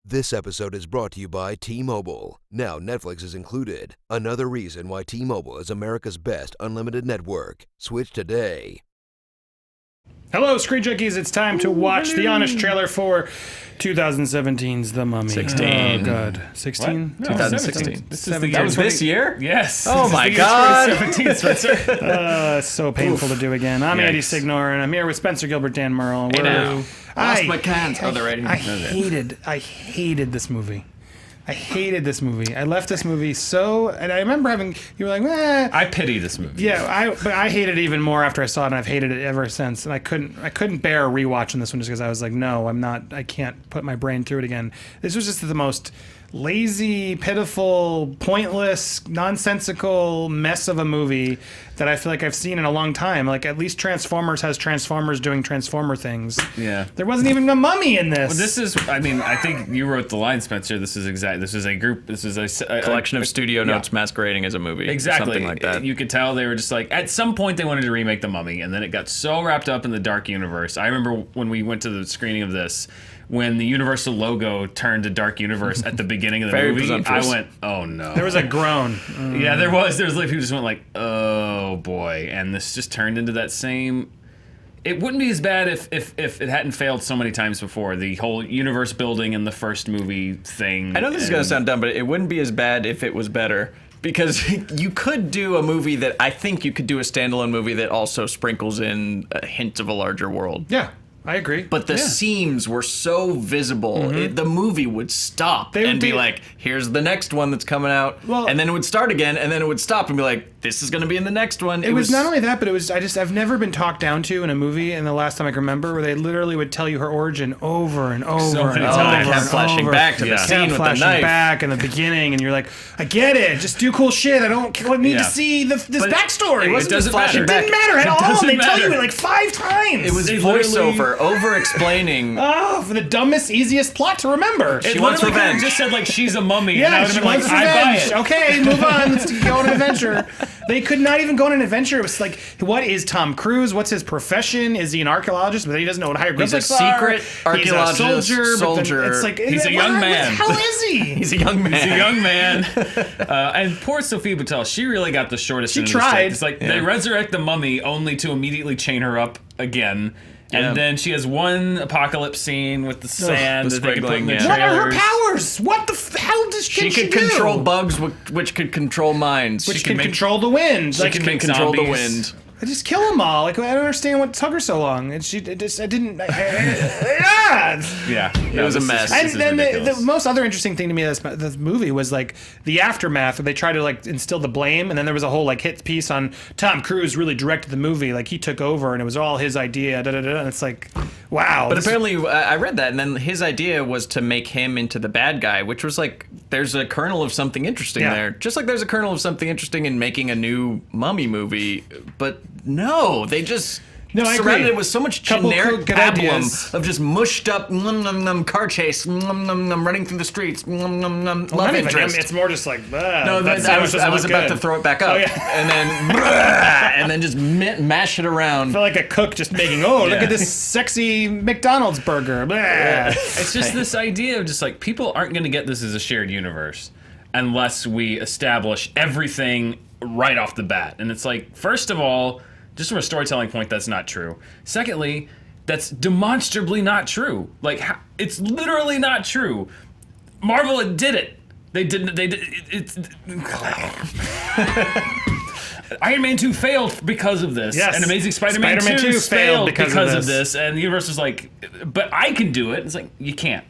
This episode is brought to you by T-Mobile. Now Netflix is included. Another reason why T-Mobile is America's best unlimited network. Switch today. Hello, ScreenJunkies. It's time to watch the honest trailer for 2017's The Mummy. 16. Oh, God. 16? No, 2016. This is the year. That was this year? Yes. Oh, my God. 2017, Spencer. It's so painful to do again. I'm Andy Signor, and I'm here with Spencer Gilbert, Dan Merle. Hey now. Lost my cans. I hated this movie. I hated this movie. I left this movie and I remember you were like, I pity this movie. Yeah, but I hated it even more after I saw it, and I've hated it ever since. And I couldn't bear rewatching this one just because I was like, no, I can't put my brain through it again. This was just the most lazy, pitiful, pointless, nonsensical mess of a movie that I feel like I've seen in a long time. Like, at least Transformers has Transformers doing Transformer things. Yeah. There wasn't even a mummy in this. Well, this is, I think you wrote the line, Spencer. This is a Collection of studio notes masquerading as a movie. Exactly. Something like that. You could tell they were just like, at some point they wanted to remake The Mummy, and then it got so wrapped up in the dark universe. I remember when we went to the screening of this, when the Universal logo turned to Dark Universe at the beginning of the movie, I went, oh no. There was a groan. Yeah, there was like people just went like, oh boy. And this just turned into that same... It wouldn't be as bad if it hadn't failed so many times before. The whole universe building in the first movie thing. I know this is going to sound dumb, but it wouldn't be as bad if it was better. Because you could do a movie that I think you could do a standalone movie that also sprinkles in a hint of a larger world. Yeah. I agree. But the seams were so visible, the movie would stop and be like, here's the next one that's coming out. Well, and then it would start again, and then it would stop and be like, this is going to be in the next one. It was not only that, but it was, I've never been talked down to in a movie, and the last time I can remember, where they literally would tell you her origin over and over so and many over. times. And kept flashing over. back to the scene with the flashing knife. back in the beginning, and you're like, I get it, just do cool shit. I don't need to see this backstory. It wasn't just flashing It back. didn't matter at all. doesn't They tell matter. you it like 5 times. It was voiceover, over-explaining. Oh, for the dumbest, easiest plot to remember. She wants revenge. Just said like she's a mummy. and I Yeah, would've she been like, wants I buy revenge. it. Okay, move on. Let's go on an adventure. They could not even go on an adventure. It was like, what is Tom Cruise? What's his profession? Is he an archeologist? But then he doesn't know what hieroglyphics are. secret archaeologist, He's a soldier. But then it's like, He's a young man. How is he? He's a young man. He's a young man. And poor Sophia Boutel, she really got the shortest end of the tried. stick. It's like they resurrect the mummy only to immediately chain her up again. And then she has one apocalypse scene with the sand that they can put in the trailers. What are her powers? What the hell does She she could do? control bugs, which could control minds. Which can control the wind. She can control the zombies. wind. I just kill them all. Like, I don't understand what took her so long. And it was a mess. And then the most other interesting thing to me of this movie was like the aftermath, where they tried to like instill the blame, and then there was a whole like hit piece on Tom Cruise really directed the movie, like he took over and it was all his idea. And it's like, wow. But apparently, I read that, and then his idea was to make him into the bad guy, which was like, there's a kernel of something interesting there. Just like there's a kernel of something interesting in making a new Mummy movie, but no, they just surrounded it with so much generic pablum of just mushed up car chase, running through the streets, love interest. It's more just like, no, I was about to throw it back up, and then just mash it around. I feel like a cook just making, look at this sexy McDonald's burger. It's just this idea of just like, people aren't going to get this as a shared universe unless we establish everything right off the bat. And it's like, first of all, just from a storytelling point, that's not true. Secondly, that's demonstrably not true. Like, it's literally not true. Marvel did it. They didn't. Iron Man 2 failed because of this. Yes. And Amazing Spider-Man 2 failed because of this. And the universe was like, but I can do it. It's like, you can't.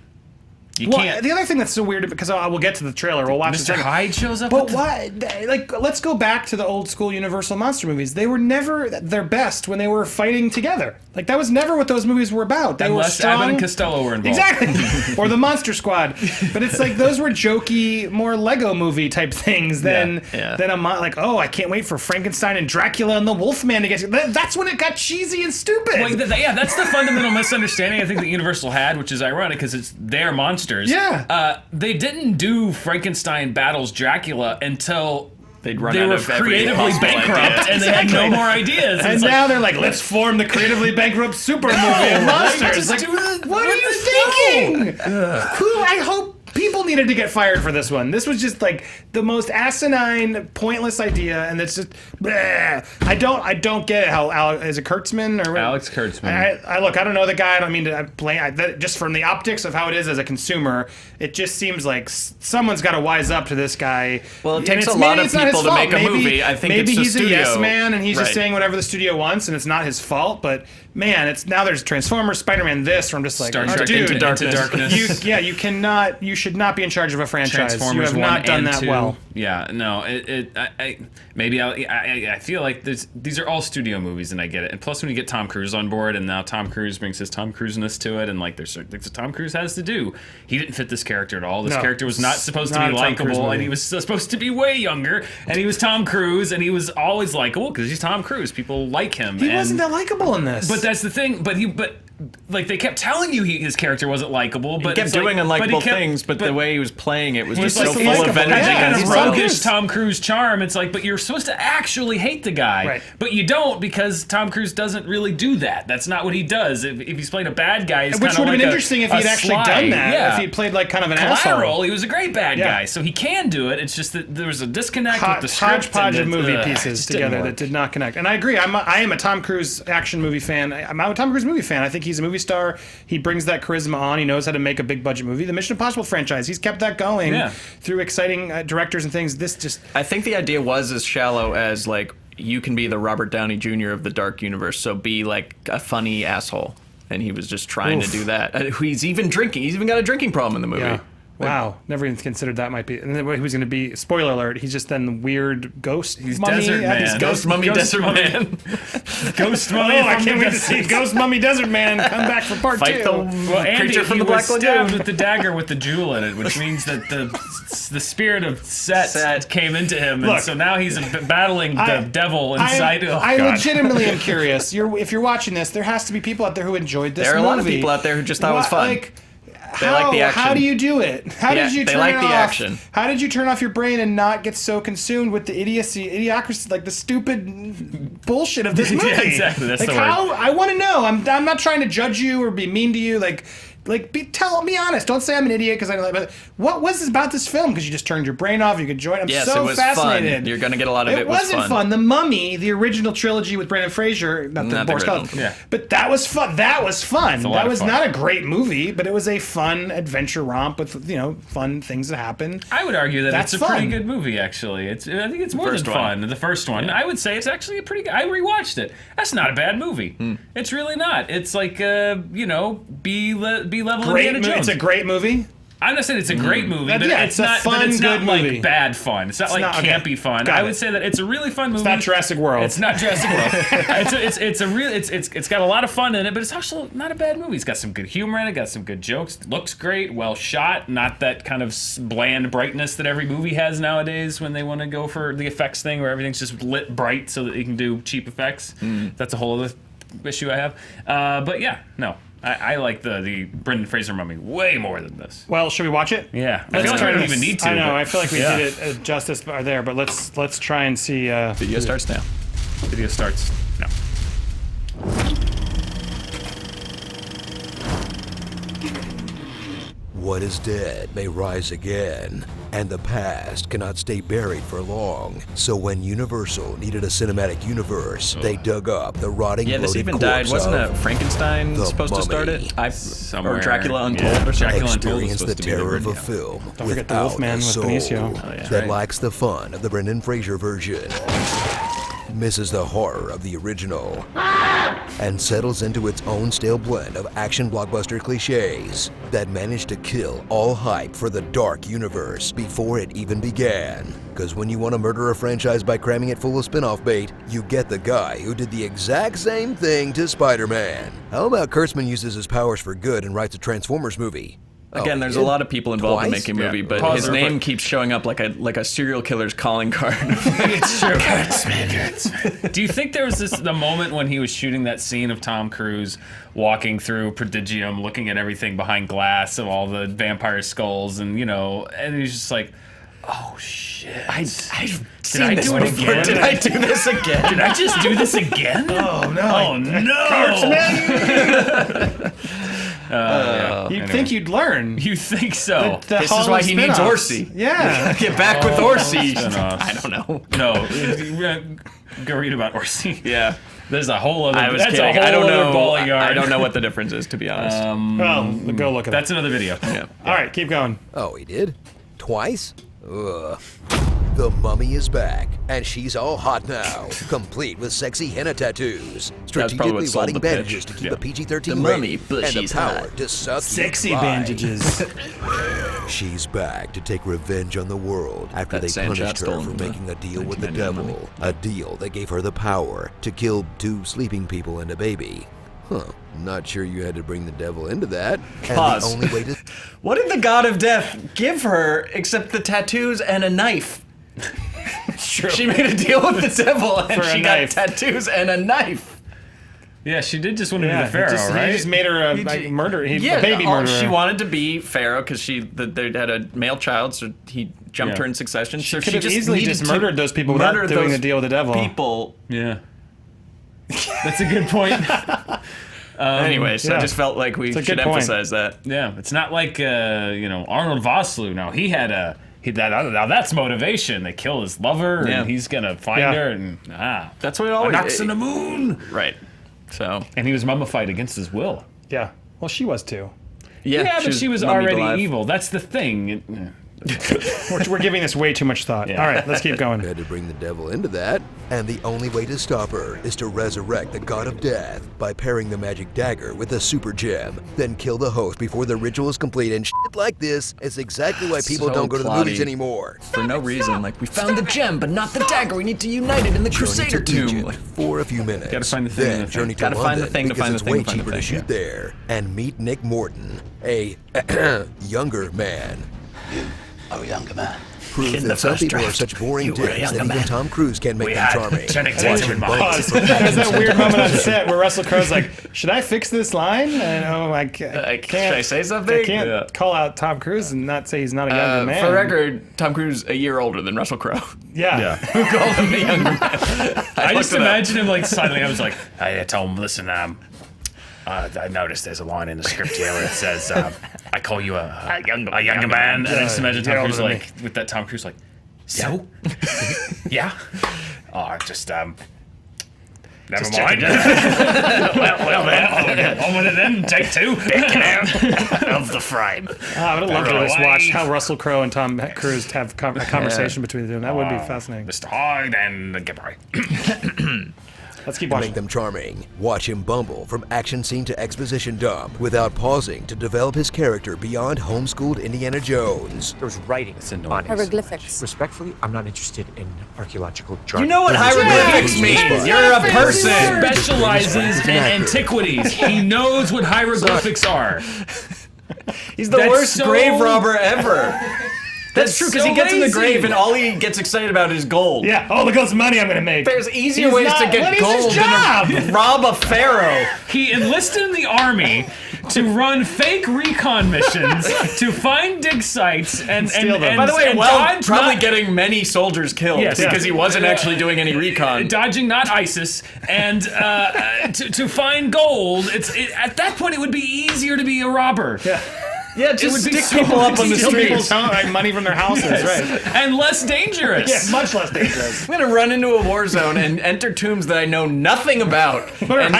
You can't. The other thing that's so weird, because we'll get to the trailer, we'll watch Mr. it. Hyde shows up. But why? Like, let's go back to the old school Universal monster movies. They were never their best when they were fighting together. Like, that was never what those movies were about. They were strong. Abbott and Costello were involved. Exactly. Or the Monster Squad. But it's like, those were jokey, more Lego movie type things than like, oh, I can't wait for Frankenstein and Dracula and the Wolfman to get. That's when it got cheesy and stupid. Well, that's the fundamental misunderstanding I think that Universal had, which is ironic because it's their monsters. Yeah. They didn't do Frankenstein battles Dracula until they'd run they out were of every creatively possible bankrupt idea. and they had no more ideas. And It's now they're like, let's form the creatively bankrupt super movie of monsters. just Like, do it. what are you thinking? Who? I hope people needed to get fired for this one. This was just like the most asinine, pointless idea, and it's just. Bleh. I don't get it. How is it Kurtzman or Alex Kurtzman. I look. I don't know the guy. I don't mean to blame. Just from the optics of how it is as a consumer, it just seems like someone's got to wise up to this guy. Well, it And takes it's- a lot maybe of it's not his people to fault. make a movie. I think maybe it's the he's studio. a yes man and he's just Right. saying whatever the studio wants, and it's not his fault. But man, it's now there's Transformers, Spider-Man. This, where I'm just like, Star oh, Trek dude, Into Darkness. you cannot. You should not be in charge of a franchise. Transformers You have 1 not done and that 2. well. Yeah, no, I feel like these are all studio movies, and I get it. And plus, when you get Tom Cruise on board, and now Tom Cruise brings his Tom Cruise-ness to it, and like there's certain things that Tom Cruise has to do. He didn't fit this character at all. This No, character was not supposed not to be a Tom Cruise likable, and movie. he was supposed to be way younger. And he was Tom Cruise, and he was always likable because he's Tom Cruise. People like him. He wasn't that likable in this. But that's the thing. But like they kept telling you his character wasn't likable, but He kept it's like- doing unlikable but he kept- things, but the way he was playing it was He just was so like full of likable. energy. Yeah, kind and of he's stuff. roguish Tom Cruise charm. It's like, but you're supposed to actually hate the guy, Right. but you don't because Tom Cruise doesn't really do that. That's not what he does. If he's playing a bad guy, he's which kind would of have like been interesting if he'd actually done that. Yeah. If he'd played like kind of an Collateral, asshole. he was a great bad Yeah. guy, so he can do it. It's just that there was a disconnect with the script. Hodgepodge of and movie it pieces just didn't together work. that did not connect. And I agree. I am a Tom Cruise action movie fan. I'm a Tom Cruise movie fan. I think he's a movie star. He brings that charisma on. He knows how to make a big budget movie. The Mission Impossible franchise, he's kept that going Yeah. through exciting directors and things. This just I think the idea was as shallow as like you can be the Robert Downey Jr. of the dark universe, so be like a funny asshole. And he was just trying to Oof. do that. He's even drinking. He's even got a drinking problem in the movie. yeah. Wow, never even considered that might be. And then he was going to be. Spoiler alert: he's just then weird ghost. He's mummy. Desert Yeah, he's Man. Ghost Mummy Desert mummy. Man. Ghost Oh, Mummy. I from can't the wait to see Ghost Mummy Desert Man come back for part Fight 2. the Well, Andy, creature from he the Black was stabbed Lagoon. with the dagger with the jewel in it, which means that the spirit of Set came into him, and Look, so now he's battling the devil inside. I God. legitimately am curious. If you're watching this, there has to be people out there who enjoyed this There are a movie. lot of people out there who just thought it was fun. Like, They like the action. How do you do it? How Yeah, did you they turn like it the off? action. How did you turn off your brain and not get so consumed with the idiocracy, like the stupid bullshit of this movie? Yeah, exactly. That's like the word. how I want to know. I'm not trying to judge you or be mean to you. Be honest. Don't say I'm an idiot because I don't. But what was this about this film? Because you just turned your brain off. You could join. I'm Yes, so it was fascinated. fun. You're gonna get a lot of it. It was wasn't fun. The Mummy, the original trilogy with Brendan Fraser, not the Not the Boris original. Karloff. Yeah. But that was fun. That was fun. lot That of was fun. not a great movie, but it was a fun adventure romp with fun things that happen. I would argue that That's it's a pretty fun. good movie, actually. I think it's more First than one. fun. The first one, I would say it's actually a pretty good. I rewatched it. That's not a bad movie. It's really not. It's like B level Great Indiana movie. Jones. It's a great movie. I'm not saying it's a great movie, That- but yeah, it's it's a not. fun, but it's not good like movie. bad fun. It's not like not- okay. campy fun. Got I it. would say that it's a really fun movie. It's not Jurassic World. It's not Jurassic World. It's got a lot of fun in it, but it's also not a bad movie. It's got some good humor in it. Got some good jokes. Looks great. Well shot. Not that kind of bland brightness that every movie has nowadays when they want to go for the effects thing, where everything's just lit bright so that you can do cheap effects. That's a whole other issue I have. But yeah, no. I like the Brendan Fraser Mummy way more than this. Well, should we watch it? Yeah, I Let's feel like try I don't this. even need to. I know. but- I feel like we Yeah. did it justice there, but let's try and see. Video starts now. Video starts now. What is dead may rise again, and the past cannot stay buried for long. So when Universal needed a cinematic universe, they dug up the rotting, Yeah, this bloated even died. corpse Wasn't of a Frankenstein the supposed to start Mummy. it? Somewhere. Or Dracula Untold Yeah, or something. Dracula Untold was Experience the supposed to be the terror of a original. film Don't forget the without Wolfman a with soul Benicio. that lacks the fun of the Brendan Fraser version, misses the horror of the original, and settles into its own stale blend of action blockbuster cliches that managed to kill all hype for the dark universe before it even began. Because when you want to murder a franchise by cramming it full of spin-off bait, you get the guy who did the exact same thing to Spider-Man. How about Kurtzman uses his powers for good and writes a Transformers movie? Again, there's a it lot of people involved in twice? making a movie, but Pause his real name quick. keeps showing up like a serial killer's calling card. It's true. Do you think there was the moment when he was shooting that scene of Tom Cruise walking through Prodigium, looking at everything behind glass of all the vampire skulls, and and he's just like, Oh shit! I've Did I do it again? Did I do this again? Did I just do this again? Oh no! Oh no! You'd think you'd learn. You think so? The This is why he needs Orsi. Yeah. Get back with Orsi. spin-offs. I don't know. No, go read about Orsi. Yeah. There's a whole other. I was that's kidding. A whole I don't other know. ball of yarn. I don't know what the difference is, to be honest. Well, go look at That's another video. Yeah. All right, keep going. Oh, he did? Twice? Ugh. The Mummy is back, and she's all hot now, complete with sexy henna tattoos, probably strategically what sold lighting the pitch. bandages to keep Yeah. a PG-13 The rating, Mummy, but and she's the power hot. to suck Sexy you dry. bandages. She's back to take revenge on the world after That they sand punished shot her stolen for from the making a deal with the 1999 devil, a deal that gave her the power to kill 2 sleeping people and a baby. Huh, not sure you had to bring the devil into that. And Pause. the only way to... What did the God of Death give her except the tattoos and a knife? True. She made a deal with the devil and For a she got knife. tattoos and a knife. Yeah, she did just want to be Yeah, the pharaoh, right? He just made her a murderer. A baby all- murderer. She wanted to be pharaoh because they had a male child, so he jumped her in succession. So could have just easily needed just to murdered those people without murder doing those a deal with the devil. People. Yeah. That's a good point. Anyway, so I yeah. just felt like we a should good point. emphasize that. Yeah, it's not like Arnold Vosloo. No, he had a. Now that's motivation. They kill his lover, Yeah. and he's gonna find Yeah. her, and That's what it always knocks in the moon. Right. So And he was mummified against his will. Yeah. Well, she was too. Yeah, but she was mummied already alive. evil. That's the thing. We're giving this way too much thought. Yeah. All right, let's keep going. had to bring the devil into that, and the only way to stop her is to resurrect the god of death by pairing the magic dagger with a super gem, then kill the host before the ritual is complete. And shit like this is exactly why people So don't go to the plotty. movies anymore. For no reason, like we found the gem, but not the dagger. We need to unite it in the Journey Crusader to tomb. Egypt Like, for a few minutes. Gotta find the thing in Then the thing. journey to Gotta London find the thing to because find it's the thing way to find the cheaper to thing, shoot there. And meet Nick Morton, a younger man. Oh, younger man. Proof In the that some first people are draft, such boring you were a dicks that younger even man. Tom Cruise can make them had charming. Channing Watch Tatum him in bump mind. into There's that weird moment on set where Russell Crowe's like, "Should I fix this line?" And I can't. should I say something? I can't call out Tom Cruise and not say he's not a younger man. For record, Tom Cruise a year older than Russell Crowe. Yeah. Who called him the younger man? I just looked it up. imagine him like suddenly. I was like, I told him, listen, I noticed there's a line in the script here where it says, I call you a younger man. And I just imagine Tom You're Cruise older than like, with that Tom Cruise like, so? Yeah? Oh, just, never mind. well, then, on with it then, take 2. Of the frame. I would have loved to Right. just watch how Russell Crowe and Tom Cruise have a conversation between the two. That would be fascinating. Mr. Hyde and Gibray. Let's keep Make watching. them charming. Watch him bumble from action scene to exposition dump without pausing to develop his character beyond homeschooled Indiana Jones. There's writing on it. Hieroglyphics. Respectfully, I'm not interested in archaeological jargon. You know what hieroglyphics means? You're a person. Specializes in antiquities. He knows what hieroglyphics are. He's the That's worst so- grave robber ever. That's true, because so he gets in the lazy. grave and all he gets excited about is gold. Yeah. Oh, look how much money I'm gonna make. There's easier He's ways not- to what get is his gold job? than to rob a pharaoh. He enlisted in the army to run fake recon missions to find dig sites and Steal them. By the way, and well, dodge probably not- getting many soldiers killed Yes. because he wasn't actually doing any recon. dodging not ISIS and to find gold. At that point it would be easier to be a robber. Yeah, just would be stick so people up on the Steal people's streets. money from their houses, right? And less dangerous. Yeah, much less dangerous. I'm gonna run into a war zone and enter tombs that I know nothing about. What are And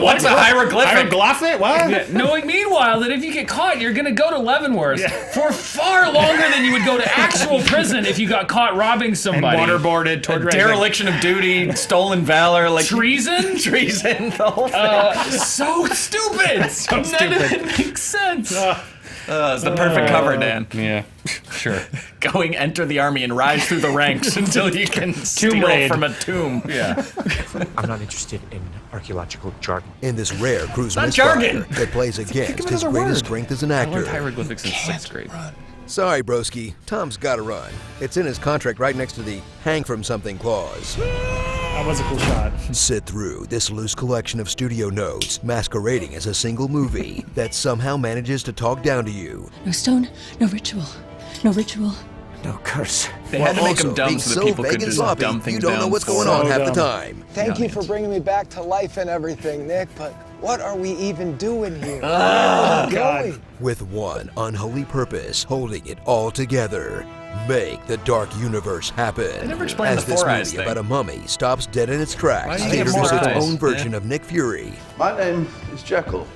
what's a what? hieroglyphic? Hieroglyphic? What? Knowing meanwhile that if you get caught, you're gonna go to Leavenworth for far longer than you would go to actual prison if you got caught robbing And somebody. waterboarded, tortured. Dereliction of duty, stolen valor, like Treason? treason, the whole thing. So stupid. None of it makes sense. It's the perfect cover, Dan. Yeah, sure. Going, enter the army, and rise through the ranks until you can steal raid. from a tomb. Yeah. I'm not interested in archaeological jargon. In this rare Cruise Not misfire jargon. that plays against his another greatest word. strength as an I learned actor. hieroglyphics in 6th grade. Sorry, broski. Tom's gotta run. It's in his contract right next to the hang from something clause. That was a cool shot. Sit through this loose collection of studio notes masquerading as a single movie that somehow manages to talk down to you. No stone, no ritual. No ritual, No curse. They had to make also, them dumb being so that so people vague could and just sloppy, dumb things you don't know down what's going for on half the dumb. time. Thank you for bringing me back to life and everything, Nick, but what are we even doing here? Where Ah, are we going? With one unholy purpose holding it all together. Make the dark universe happen. They never explained As the this Four movie Eyes thing. about a mummy stops dead in its tracks Why do to you get introduce more its eyes? own version Yeah. of Nick Fury, My name is Jekyll,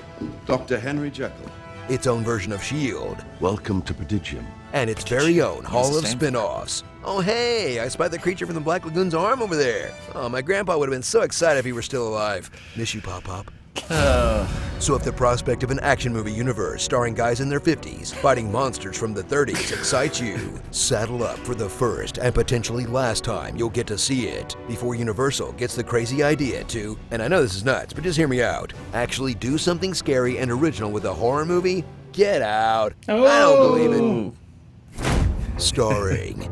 Dr. Henry Jekyll. its own version of S.H.I.E.L.D., Welcome to Prodigium. and its very own Hall the of same. spin-offs. Oh hey, I spied the creature from the Black Lagoon's arm over there. Oh, my grandpa would have been so excited if he were still alive. Miss you, Pop-Pop. So if the prospect of an action movie universe starring guys in their 50s fighting monsters from the 30s excites you, saddle up for the first and potentially last time you'll get to see it before Universal gets the crazy idea to, and I know this is nuts, but just hear me out, actually do something scary and original with a horror movie? Get out. I don't believe it. Starring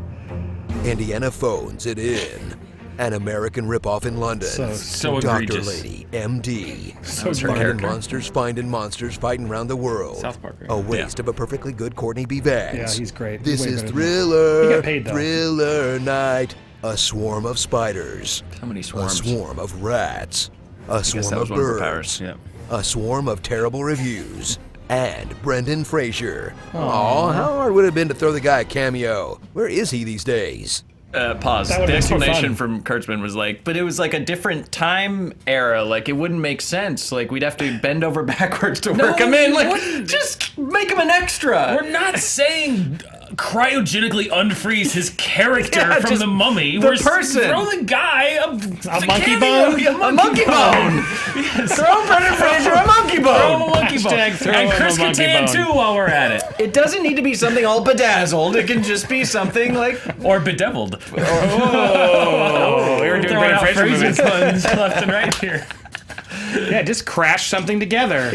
Indiana Phones It In, an American ripoff in London. So Dr. egregious. Lady, MD. was her character. Finding monsters, fighting around the world. South Park, right? A waste of a perfectly good Courtney B. Vance. Yeah, he's great. This He's way is better than that. Thriller. He got paid, though. Thriller Night. A swarm of spiders. How many A swarms? swarm of rats. A guess swarm that was of one of her birds. powers. Yeah. A swarm of terrible reviews. And Brendan Fraser. Aw, how hard would it have been to throw the guy a cameo? Where is he these days? Pause. That would've The been too explanation fun. from Kurtzman was like, but it was like a different time era. Like, it wouldn't make sense. Like, we'd have to bend over backwards to work him in. it Like, wouldn't. just make him an extra. We're not saying cryogenically unfreeze his character Yeah, from just the mummy. the We're person. Throw the guy a monkey cameo. bone? A monkey bone. Throw Brendan Fraser a monkey Throw him a bone. monkey bone. Hashtag throw And him a Chris monkey Kattan bone. too while we're at it. It doesn't need to be something all bedazzled. It can just be something like. Or bedeviled. Oh, we were doing Throwing Brendan out Fraser Fraser movies. puns left and right here. Yeah, just crash something together.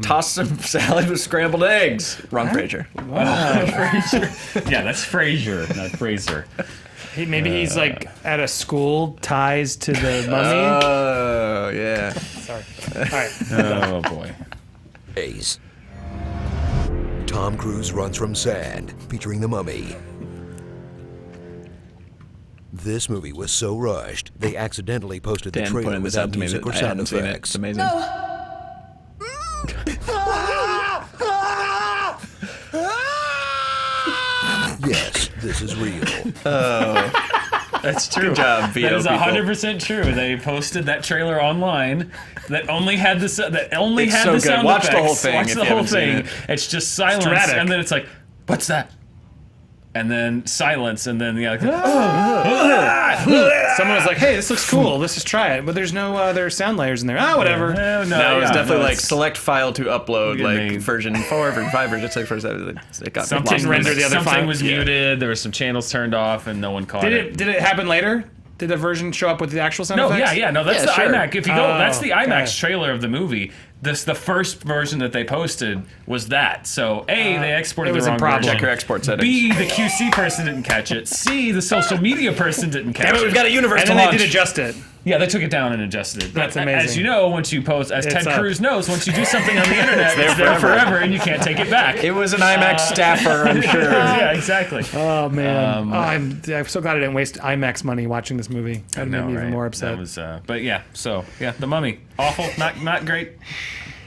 Toss some salad with scrambled eggs. Wrong Fraser. Yeah, that's Fraser, not Fraser. Maybe he's like at a school, ties to the mummy. Oh, yeah. Sorry. All right. Oh boy. Days. Tom Cruise runs from sand, featuring the mummy. This movie was so rushed, they accidentally posted the Dan trailer pointed this out without to me, music but or I sound hadn't seen it. effects. It's amazing. Yes, this is real. That's true. Good job, That is VO people. 100% true. They posted that trailer online that only had the It's had so the good. sound Watch the effects. whole thing Watch if the you whole haven't seen thing. it. It's just silence, Dramatic. and then it's like, what's that? And then silence, and then Someone was like, "Hey, this looks cool. Let's just try it." But there's no there's sound layers in there. Ah, whatever. No, it's definitely like it's- select file to upload, Yeah, like they- version 4, version 5, version 6, version 7. It got Something lost. render the other something file. was Yeah. muted. There were some channels turned off, and no one caught Did it happen later? Did the version show up with the actual sound No, effects? no, that's Yeah, the sure. IMAX. If you go, Oh, that's the IMAX okay. trailer of the movie. The first version that they posted was that. So A, they exported it was the a wrong problem. version. Check your export settings. B, the QC person didn't catch it. C, the social media person didn't catch Damn it, it. we've got a universe And to then they launch. did adjust it. Yeah, they took it down and adjusted it. That's But amazing. As you know, once you post, as It's Ted up. Cruz knows, once you do something on the internet, it's there forever, and you can't take it back. It was an IMAX staffer, I'm sure. Yeah, exactly. Oh man, I'm so glad I didn't waste IMAX money watching this movie. I'd No, made me even right? more upset. That was, but yeah. So yeah, The Mummy, awful, not great.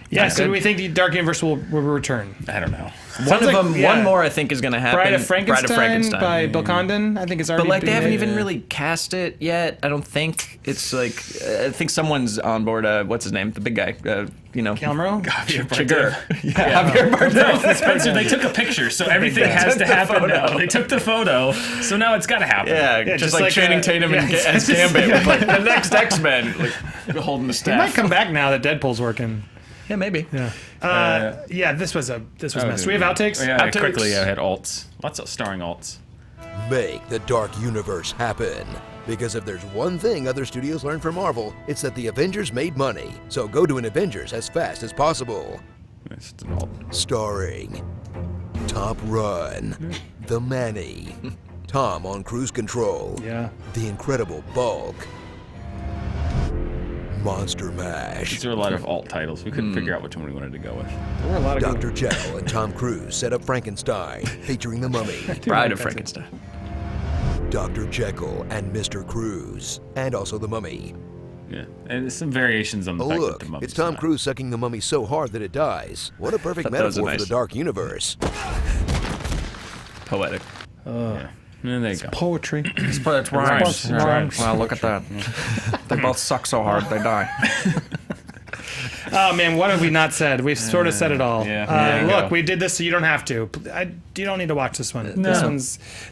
Yeah, so good. do we think the Dark Universe will return? I don't know. One of like- them, yeah. one more I think is going to happen. Bride of Frankenstein by Bill Condon. I think it's already. But like they been haven't made. even really cast it yet. I don't think it's like I think someone's on board. What's his name? The big guy. Calmero. Chigurh. Yeah, Javier Bardem. No, Spencer, they took a picture, so everything has to happen now. They took the photo, so now it's got to happen. Yeah, Yeah, just like Channing Tatum and as Gambit with like the next X-Men, like holding the He staff. might come back now that Deadpool's working. Yeah, maybe. Yeah. Yeah. This was mess. Do we have outtakes? Yeah, Outtakes. quickly. I had alts. Lots of starring alts. Make the Dark Universe happen. Because if there's one thing other studios learned from Marvel, it's that the Avengers made money. So go to an Avengers as fast as possible. It's an alt. Starring Top Run, The Manny, Tom on Cruise Control, Yeah. The Incredible Bulk, Monster Mash. These are a lot of alt titles. We couldn't figure out which one we wanted to go with. There were a lot of Dr. Jekyll and Tom Cruise set up Frankenstein, featuring the Mummy. Bride of Frankenstein. Dr. Jekyll and Mr. Cruise, and also the Mummy. Yeah, and there's some variations on the Oh fact look, that the Mummy's it's Tom not. Cruise sucking the Mummy so hard that it dies. What a perfect That was metaphor nice. for the dark universe. Poetic. Yeah. And there you go. poetry. But rhymes. Rhymes. Wow, look at that. They both suck so hard they die. Oh man, what have we not said? We've sort of said it all. Yeah, there you Look, go. we did this so you don't have to. You don't need to watch this one. No.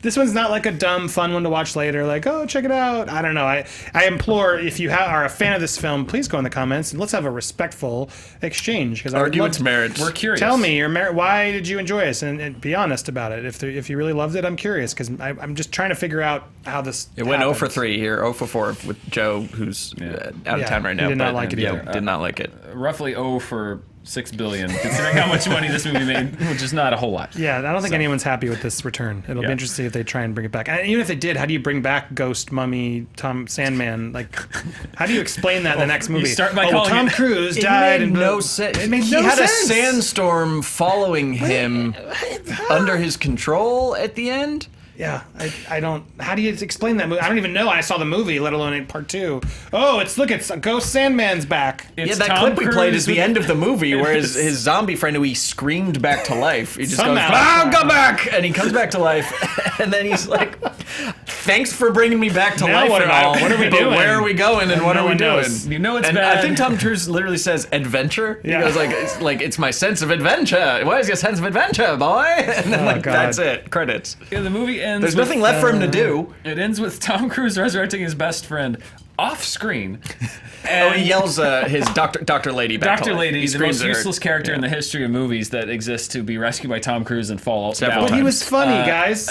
This one's not like a dumb, fun one to watch later. Like, oh, check it out. I don't know. I implore, if you are a fan of this film, please go in the comments and let's have a respectful exchange. Because Argue its merits. We're curious. Tell me why did you enjoy this, and be honest about it. If you really loved it, I'm curious because I'm just trying to figure out how this. It went 0 for happened. 3 here, 0 for 4 with Joe, who's out of Yeah, town right he now. did not but, like it yeah, either. did not like it. Roughly 0 for $6 billion, considering how much money this movie made, which is not a whole lot. Yeah, I don't think anyone's happy with this return. It'll be Yeah. interesting if they try and bring it back. And even if they did, how do you bring back Ghost, Mummy, Tom Sandman? Like, how do you explain that in the next movie? start by calling Tom it- Cruise It died. made and no sense. It made He no had sense. a sandstorm following him under his control at the end. Yeah, I don't. How do you explain that movie? I don't even know. I saw the movie, let alone in part 2. Oh, it's Ghost Sandman's back. It's Yeah, that Tom clip we played Cruise is the with- end of the movie where is. his zombie friend who he screamed back to life. He just Somehow. goes, "Ah, come back!" And he comes back to life. And then he's like, "Thanks for bringing me back to Now life what and are- all. what are we but doing?" Where are we going and what no are we one doing?" knows. You know it's And bad. I think Tom Cruise literally says adventure. Yeah. He goes it's my sense of adventure. Where's your sense of adventure, boy? And then Oh, God. that's it. Credits. Yeah, the movie ends. There's with, nothing left for him to do. It ends with Tom Cruise resurrecting his best friend off screen. Oh, he yells his Dr. Lady back to Dr. life. Lady, He the screams most at her. useless character in the history of movies that exists to be rescued by Tom Cruise and fall Several down. But he was funny, guys.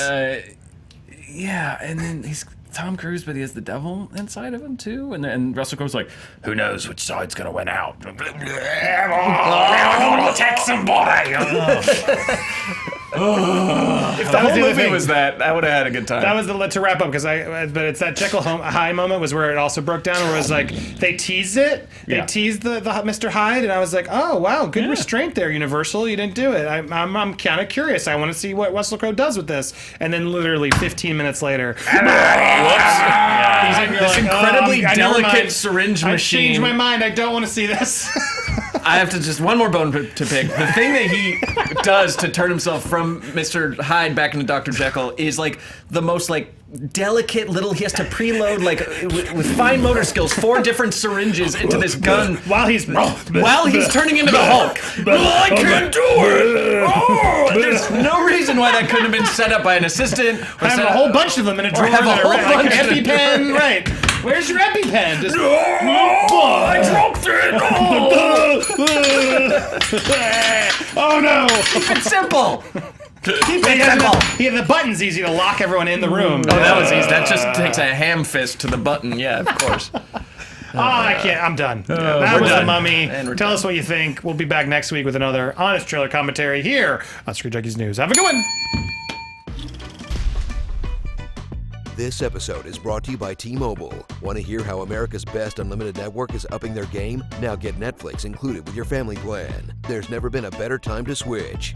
Yeah, and then he's Tom Cruise, but he has the devil inside of him too. And Russell Crowe's like, who knows which side's gonna win out? Attack somebody. If The whole other movie thing. was that. I would have had a good time. That was to wrap up because but it's that Jekyll Hyde moment was where it also broke down where it was like they teased it, they Yeah. teased the Mr. Hyde, and I was like, oh wow, good restraint there, Universal, you didn't do it. I'm kind of curious. I want to see what Russell Crowe does with this, and then literally 15 minutes later, This incredibly never delicate mind. syringe I changed machine. my mind. I don't want to see this. I have to just one more bone to pick. The thing that he does to turn himself from Mr. Hyde back into Dr. Jekyll is like the most like delicate little. He has to preload like with fine motor skills 4 different syringes into this gun While he's turning into the Hulk. I can't do it. Oh, there's no reason why that couldn't have been set up by an assistant. Or have set a up- whole bunch of them in a drawer. have a that are whole like bunch an of them. EpiPen, right? Where's your EpiPen? Just, I dropped it. oh no! Keep it simple. Keep He it had, simple. the button's easy to lock everyone in the room. Oh, that was easy. That just takes a ham fist to the button. Yeah, of course. I can't. I'm done. That we're was done. The Mummy. And we're Tell done. us what you think. We'll be back next week with another honest trailer commentary here on Screen Junkies News. Have a good one. This episode is brought to you by T-Mobile. Want to hear how America's best unlimited network is upping their game? Now get Netflix included with your family plan. There's never been a better time to switch.